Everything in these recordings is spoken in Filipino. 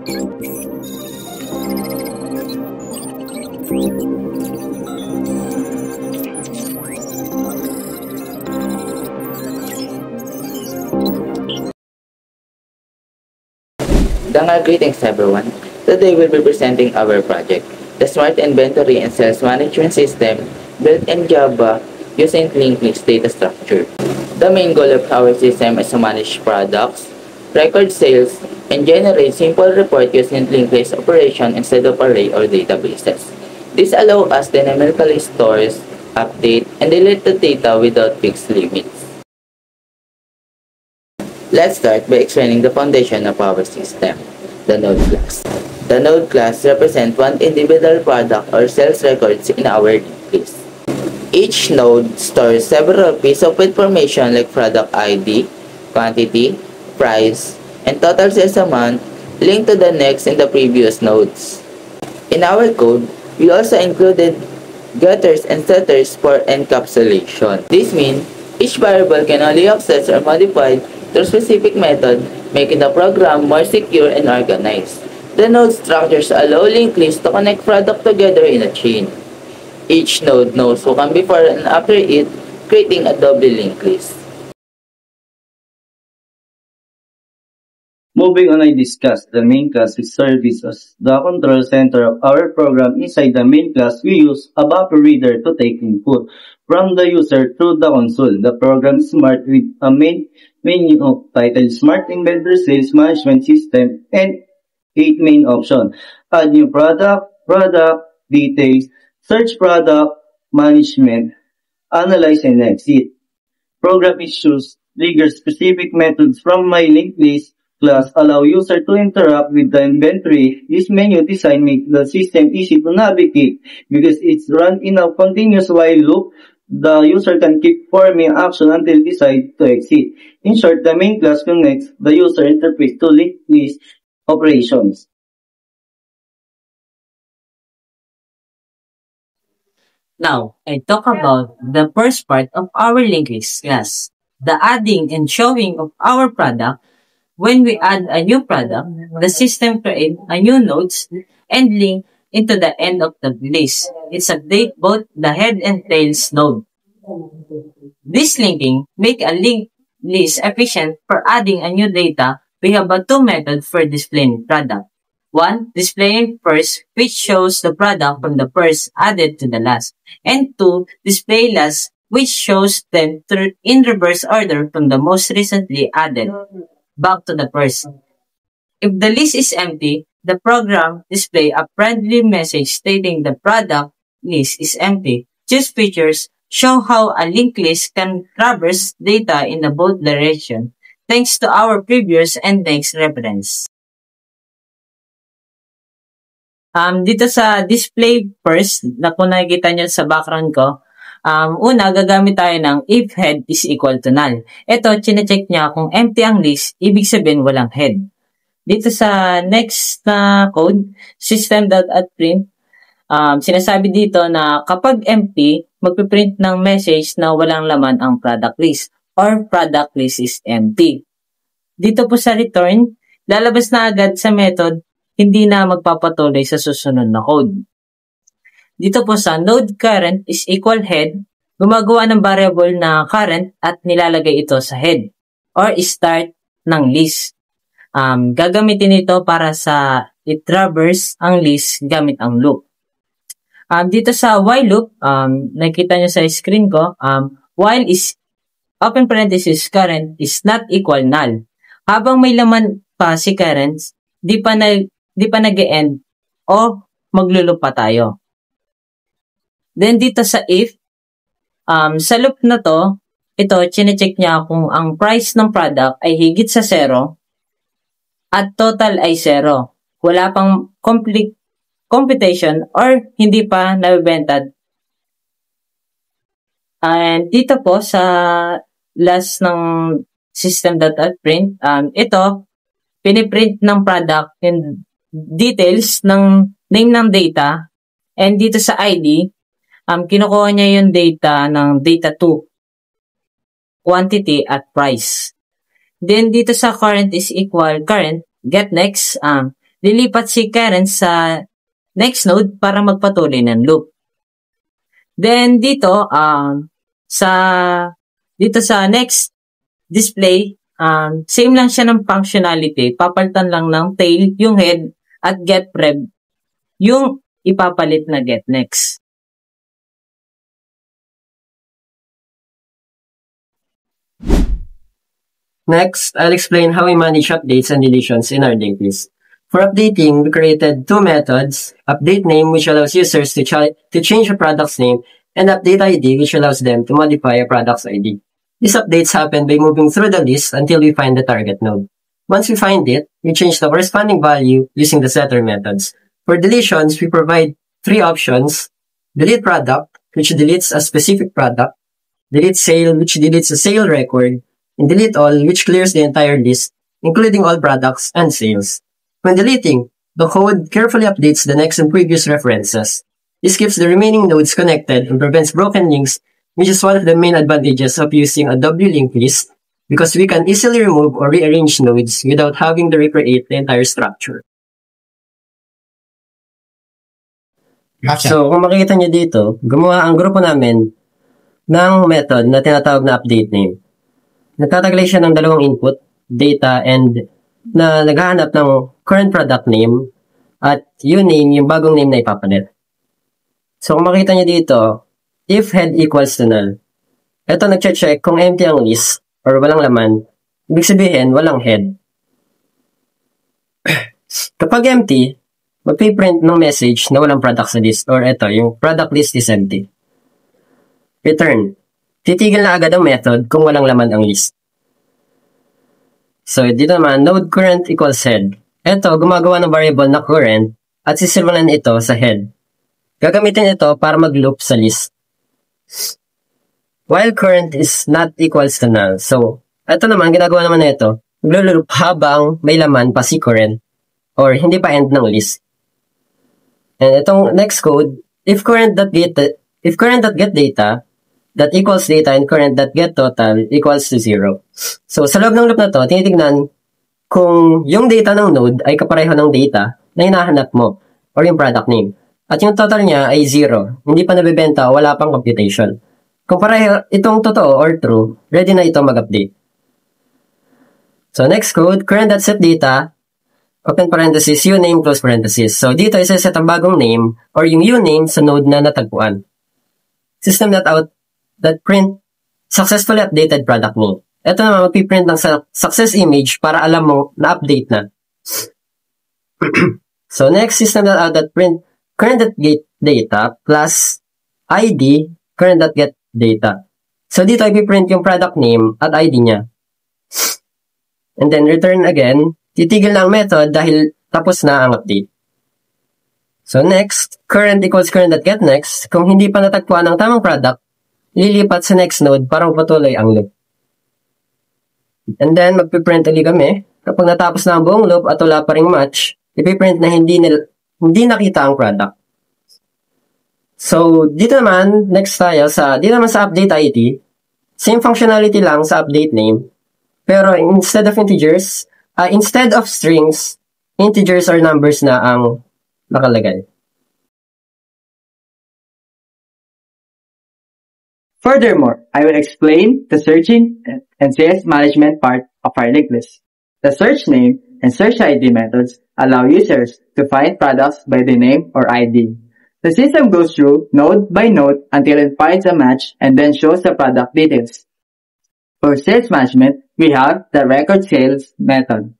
Greetings everyone. Today we'll be presenting our project, the Smart Inventory and Sales Management System built in Java using linked-list data structure. The main goal of our system is to manage products, record sales, and generate simple report using linked-list operation instead of array or databases. This allows us dynamically stores, update, and delete the data without fixed limits. Let's start by explaining the foundation of our system, the node class. The node class represents one individual product or sales records in our list. Each node stores several pieces of information like product ID, quantity, price, and total sales amount linked to the next in the previous nodes. In our code, we also included getters and setters for encapsulation. This means each variable can only access or modify through specific method, making the program more secure and organized. The node structures allow linked lists to connect products together in a chain. Each node knows who can before and after it, creating a double linked list. Moving on, I discuss the main class which serves as the control center of our program. Inside the main class, we use a buffer reader to take input from the user through the console. The program is smart with a main menu titled Smart Inventory Sales Management System and 8 main options. Add new product, product, details, search product, management, analyze and exit. Program issues trigger specific methods from my linked list class allow user to interact with the inventory. This menu design makes the system easy to navigate because it's run in a continuous while loop. The user can keep performing action until decide to exit. In short, the main class connects the user interface to linked list operations. Now, I talk about the first part of our linked list class, the adding and showing of our product. When we add a new product, the system creates a new nodes and link into the end of the list. It updates both the head and tails node. This linking make a linked list efficient for adding a new data. We have two methods for displaying product. One, displaying first, which shows the product from the first added to the last. And two, display last, which shows them in reverse order from the most recently added back to the first. If the list is empty, the program display a friendly message stating the product list is empty. These features show how a linked list can traverse data in both directions, thanks to our previous and next reference. Dito sa display first, na kung nakikita nyo sa background ko, una, gagamit tayo ng if head is equal to null. Ito, chinecheck niya kung empty ang list, ibig sabihin walang head. Dito sa next na code, system.print, sinasabi dito na kapag empty, magpiprint ng message na walang laman ang product list or product list is empty. Dito po sa return, lalabas na agad sa method, hindi na magpapatuloy sa susunod na code. Dito po sa node current is equal head, gumagawa ng variable na current at nilalagay ito sa head or start ng list. Gagamitin ito para sa i-traverse ang list gamit ang loop. Dito sa while loop, nakita nyo sa screen ko, while is open parenthesis current is not equal null. Habang may laman pa si current, di pa nag-end o magluloop pa tayo. Then dito sa if, sa loop na to, ito, chinecheck niya kung ang price ng product ay higit sa 0 at total ay 0. Wala pang complete computation or hindi pa nabibenta. And dito po sa last ng system.print, ito, piniprint ng product and details ng name ng data, and dito sa ID, kinukuha niya yung data ng data 2, quantity at price. Then dito sa current is equal current, get next, lilipat si Karen sa next node para magpatuloy ng loop. Then dito sa next display, same lang siya ng functionality, papalitan lang ng tail yung head at get prev yung ipapalit na get next. Next, I'll explain how we manage updates and deletions in our linked list. For updating, we created two methods, update name, which allows users to change a product's name, and update ID, which allows them to modify a product's ID. These updates happen by moving through the list until we find the target node. Once we find it, we change the corresponding value using the setter methods. For deletions, we provide three options: delete product, which deletes a specific product, delete sale, which deletes a sale record, and delete all, which clears the entire list, including all products and sales. When deleting, the code carefully updates the next and previous references. This keeps the remaining nodes connected and prevents broken links, which is one of the main advantages of using a W-linked list, because we can easily remove or rearrange nodes without having to recreate the entire structure. Gotcha. So, kung makikita nyo dito, gumawa ang grupo namin ng method na tinatawag na update name. Nagtataglay siya ng dalawang input, data, and na naghahanap ng current product name at uname, yung bagong name na ipapalit. So, kung makita nyo dito, if head equals to null, ito nagche-check kung empty ang list or walang laman, ibig sabihin, walang head. Kapag empty, magpiprint ng message na walang product sa list, or ito, yung product list is empty. Return. Titigil na agad ang method kung walang laman ang list. So, dito naman, node current equals head. Ito, gumagawa ng variable na current at sisimulan ito sa head. Gagamitin ito para mag-loop sa list. While current is not equals to null. So, ito naman, ginagawa naman ito, mag-loop habang may laman pa si current or hindi pa end ng list. And itong next code, if current.get data, that equals data and current.get total equals to 0. So, sa loob ng loop na to, tinitignan kung yung data ng node ay kapareho ng data na hinahanap mo or yung product name. At yung total niya ay 0. Hindi pa nabibenta o wala pang computation. Kung pareho itong totoo or true, ready na ito mag-update. So, next code, current.setData, open parenthesis, uname, close parenthesis. So, dito isa-set ang bagong name or yung uname sa node na natagpuan. System.out that print successfully updated product name. Ito naman, magpiprint ng success image para alam mo na update na. So, next, system.out that print current.get data plus ID current.get data. So, dito ipiprint yung product name at ID niya. And then, return again. Titigil na ang method dahil tapos na ang update. So, next, current equals current.get next. Kung hindi pa natagpuan ang tamang product, lilipat sa next node para mapatuloy ang loop. And then, magpiprint ulit kami. Kapag natapos na ang buong loop at wala pa ring match, ipiprint na hindi nakita ang product. So, dito naman, next tayo dito naman sa update ID, same functionality lang sa update name, pero instead of strings, integers or numbers na ang nakalagay. Furthermore, I will explain the searching and sales management part of our linked list. The search name and search ID methods allow users to find products by the name or ID. The system goes through node by node until it finds a match and then shows the product details. For sales management, we have the record sales method.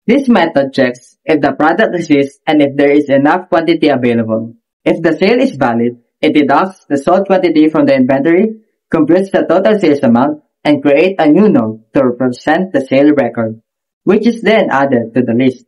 This method checks if the product exists and if there is enough quantity available. If the sale is valid, it deducts the sold quantity from the inventory, computes the total sales amount, and create a new node to represent the sale record, which is then added to the list.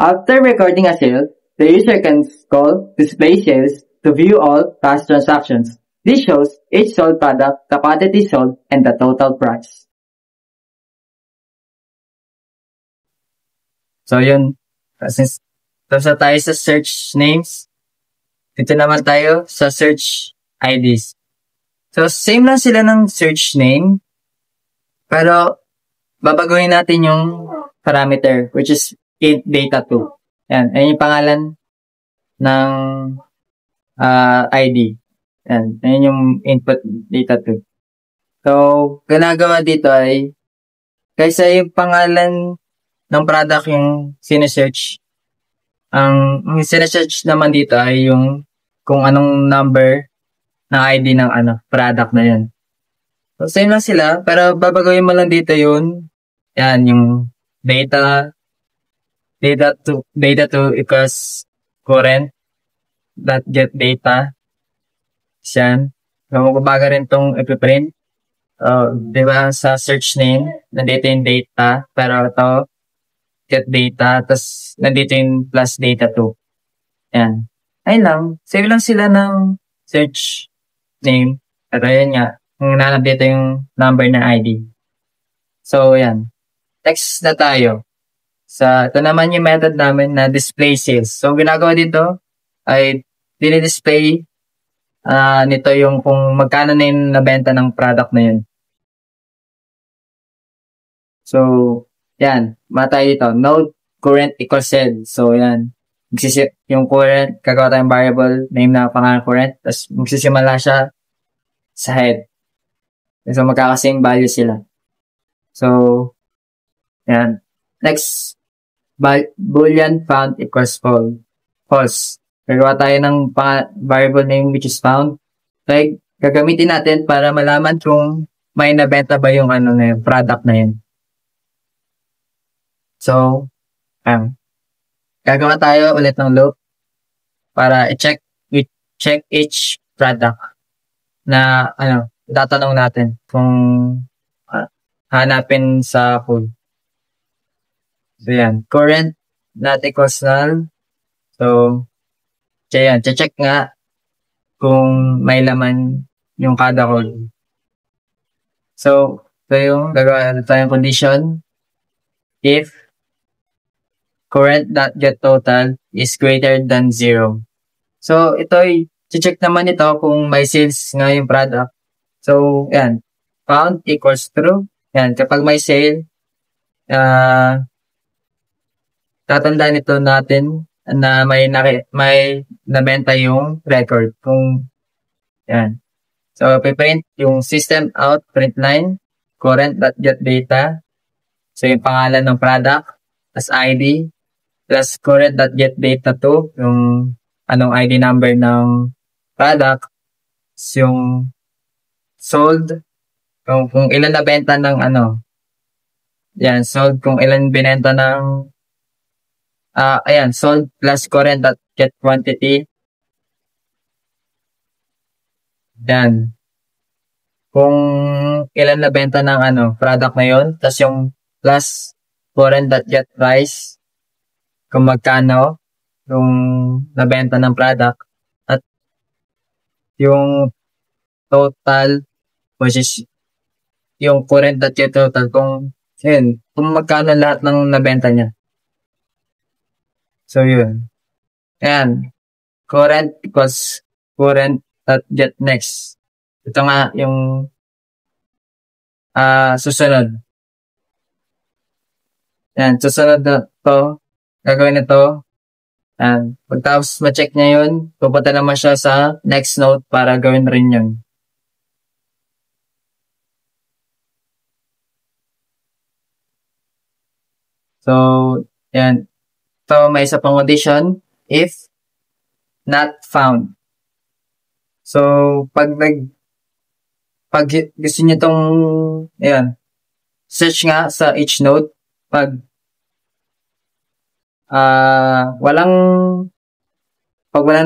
After recording a sale, the user can call display sales to view all past transactions. This shows each sold product, the quantity sold, and the total price. So yun, since tapos na tayo sa search names, dito naman tayo sa search IDs. So same lang sila ng search name, pero babaguhin natin yung parameter, which is int data2. Yan, ayun yung pangalan ng ID. Yan, ayun yung input data to. So, ginagawa dito ay, kaysa yung pangalan ng product yung sinesearch, ang sinesearch naman dito ay yung kung anong number ng ID ng product na yun. So, same lang sila, pero babagawin mo lang dito yun. Yan, yung data to equals current dot get data. Yan. So, magbabaga rin tong ipiprint. Di ba sa search name, nandito yung data, pero ito, get data, tapos nandito yung plus data to. Yan. Ayun lang. Save lang sila ng search name. Pero yun nga, nanap dito yung number ng ID. So, yan. Next na tayo. Ito naman yung method namin na display sales. So, ginagawa dito ay dinidisplay nito yung kung magkano na yung nabenta ng product na yun. So, yan. Matay dito. Node current equals sed. So, yan. Yung current, gagawa tayong variable, name na pangalan current, tapos magsisimula siya sa head. So, magkakasing value sila. So, yan. Next, boolean found equals false. Gagawa tayo ng variable name which is found. Like, gagamitin natin para malaman kung may nabenta ba yung na yun, product na yun. So, gagawa tayo ulit ng loop para i-check each product na tatanong natin kung hanapin sa code. So, yan. Current not equals null. So, yan. Check nga kung may laman yung kada code. So, yung gagawa tayong condition if current.getTotal is greater than 0. So, ito check naman ito kung may sales nga yung product. So, yan. Found equals true. Yan. Kapag may sale, tatandaan ito natin na may nabenta yung record. Kung, yan. So, piprint yung system out print line, current.getData. So, yung pangalan ng product, as ID, plus current.getData2, yung anong ID number ng product, yung sold, kung ilan nabenta ng yan, sold, kung ilan binenta ng, ayan, sold plus current.getQuantity, yan, kung ilan nabenta ng product na yun, tas yung plus current.getPrice, kung magkano yung nabenta ng product, at yung total, which is yung current.getTotal, kung magkano lahat ng nabenta niya. So, yun. Ayan. Current equals current.getNext. Ito nga yung susunod. Ayan. Susunod na to. Gagawin ito. And pagtapos ma-check niya yun, pupunta naman siya sa next node para gawin rin yun. So, yan. So, may isa pang condition, if not found. So, pag gusto niyo itong, search nga sa each node, pag walang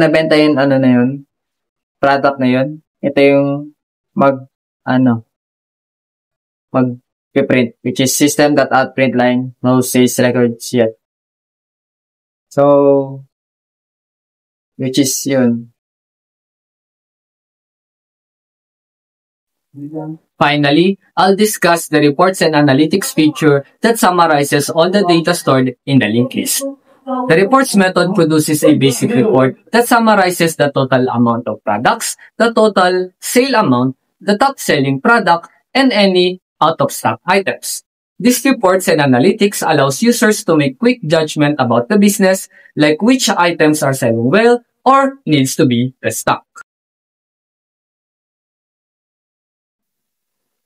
nabenta yung na yun, product na yun, ito yung mag-print, which is system.outPrint line, no sales records yet. So, which is yun. Finally, I'll discuss the reports and analytics feature that summarizes all the data stored in the linked list. The reports method produces a basic report that summarizes the total amount of products, the total sale amount, the top selling product, and any out-of-stock items. These reports and analytics allows users to make quick judgment about the business, like which items are selling well or needs to be restocked.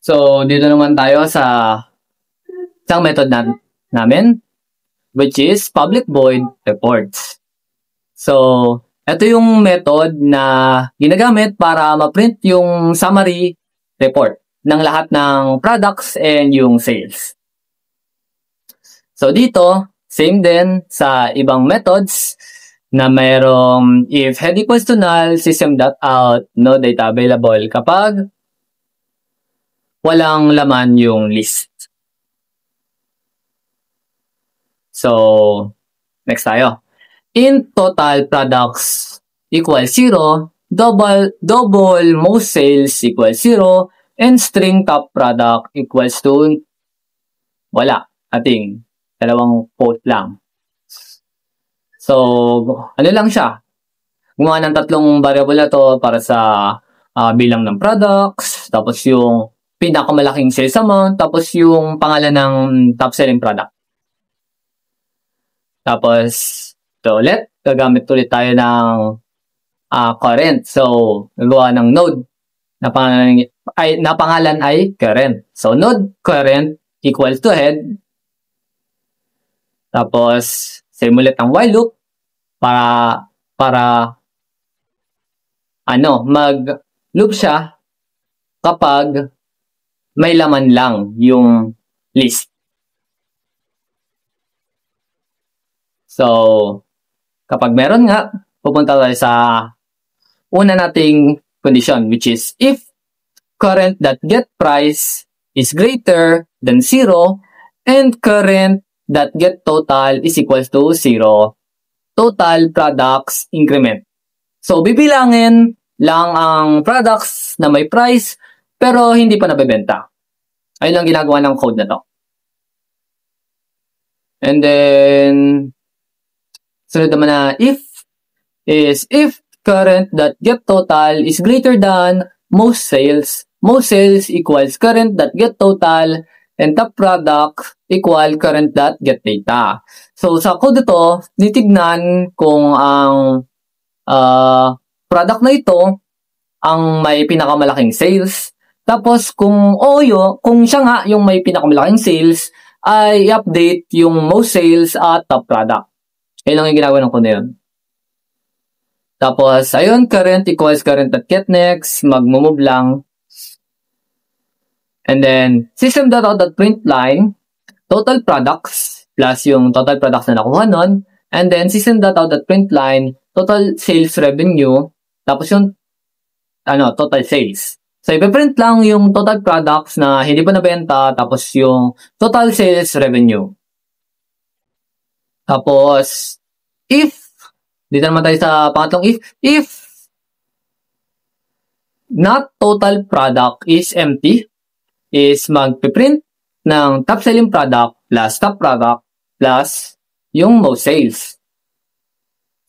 So, dito naman tayo sa isang method namin, which is public void reports. So, ito yung method na ginagamit para ma-print yung summary report ng lahat ng products and yung sales. So, dito, same din sa ibang methods na mayroong if head equals to null, system.out, no data available kapag walang laman yung list. So, next tayo. In total products equals 0, double most sales equals 0, and string top product equals to wala. Ating dalawang quote lang. So, ano lang siya? Gumawa ng tatlong variable na to para sa bilang ng products, tapos yung pinakamalaking sales amount, tapos yung pangalan ng top selling product. Tapos, ito ulit, gagamit ulit tayo ng current. So, nagawa ng node na pangalan ay current. So, node current equals to head. Tapos, same ulit ang while loop para mag-loop siya kapag may laman lang yung list. So, kapag meron nga, pupunta tayo sa una nating condition, which is if current.getPrice is greater than 0 and current.getTotal is equals to 0, total products increment. So, bibilangin lang ang products na may price pero hindi pa nabebenta. Ayun lang ginagawa ng code na to. And then, sunod naman na if current.getTotal is greater than most sales equals current.getTotal and top product equal current.getData. So, sa code ito, titignan kung ang product na ito ang may pinakamalaking sales. Tapos, kung siya nga yung may pinakamalaking sales, ay i-update yung most sales at top product. Ayun lang yung ginagawa ng code na yun. Tapos, ayun, current equals current.getNext, mag-move lang. And then, system.out.println, total products, plus yung total products na nakuha nun. And then, system.out.println, total sales revenue, tapos yung, total sales. So, ipiprint lang yung total products na hindi pa nabenta, tapos yung total sales revenue. Tapos, dito naman tayo sa pangatlong if not total product is empty, is magpiprint ng top selling product plus top product plus yung most sales.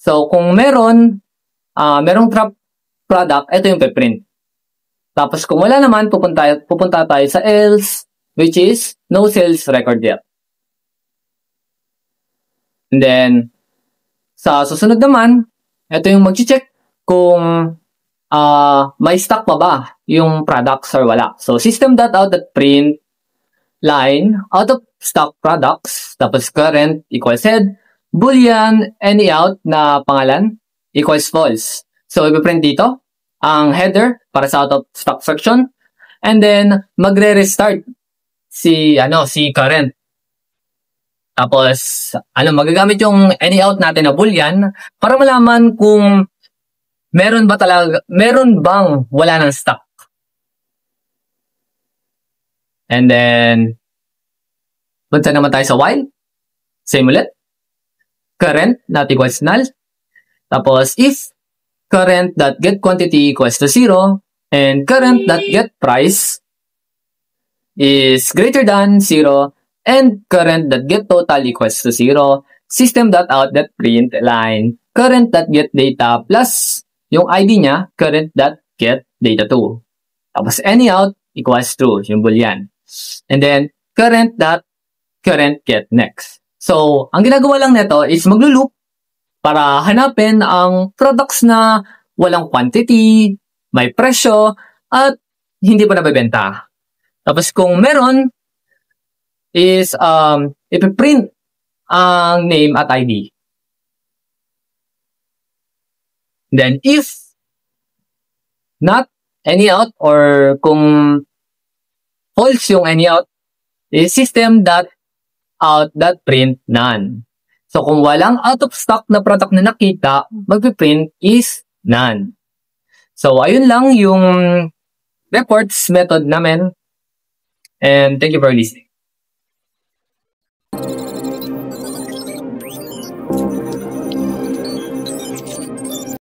So, kung merong top product, ito yung piprint. Tapos, kung wala naman, pupunta tayo sa else, which is no sales record yet. And then, sa susunod naman, ito yung mag-check kung may stock pa ba yung products or wala. So, system.out.print line out of stock products, tapos current equals head, boolean any out na pangalan equals false. So, ipiprint dito ang header para sa out of stock section, and then magre-restart si current. Tapos, magagamit yung any out natin na boolean para malaman kung meron bang wala ng stock. And then, punta naman tayo sa while. Same ulit. Current not equals null. Tapos, if current.getQuantity equals to 0 and current.getPrice is greater than 0 and current.getTotal equals to 0, system.out.println current.getData plus yung ID niya, current.getData2. Tapos any out equals true, yung boolean. And then current.getData current, get, next. So, ang ginagawa lang nito is maglo-loop para hanapin ang products na walang quantity, may presyo, at hindi pa nabebenta. Tapos kung meron, is ipiprint ang name at ID. Then if not any out or kung false yung any out, is system.out.print none. So kung walang out of stock na product na nakita, magpiprint is none. So ayun lang yung reports method namin. And thank you for listening.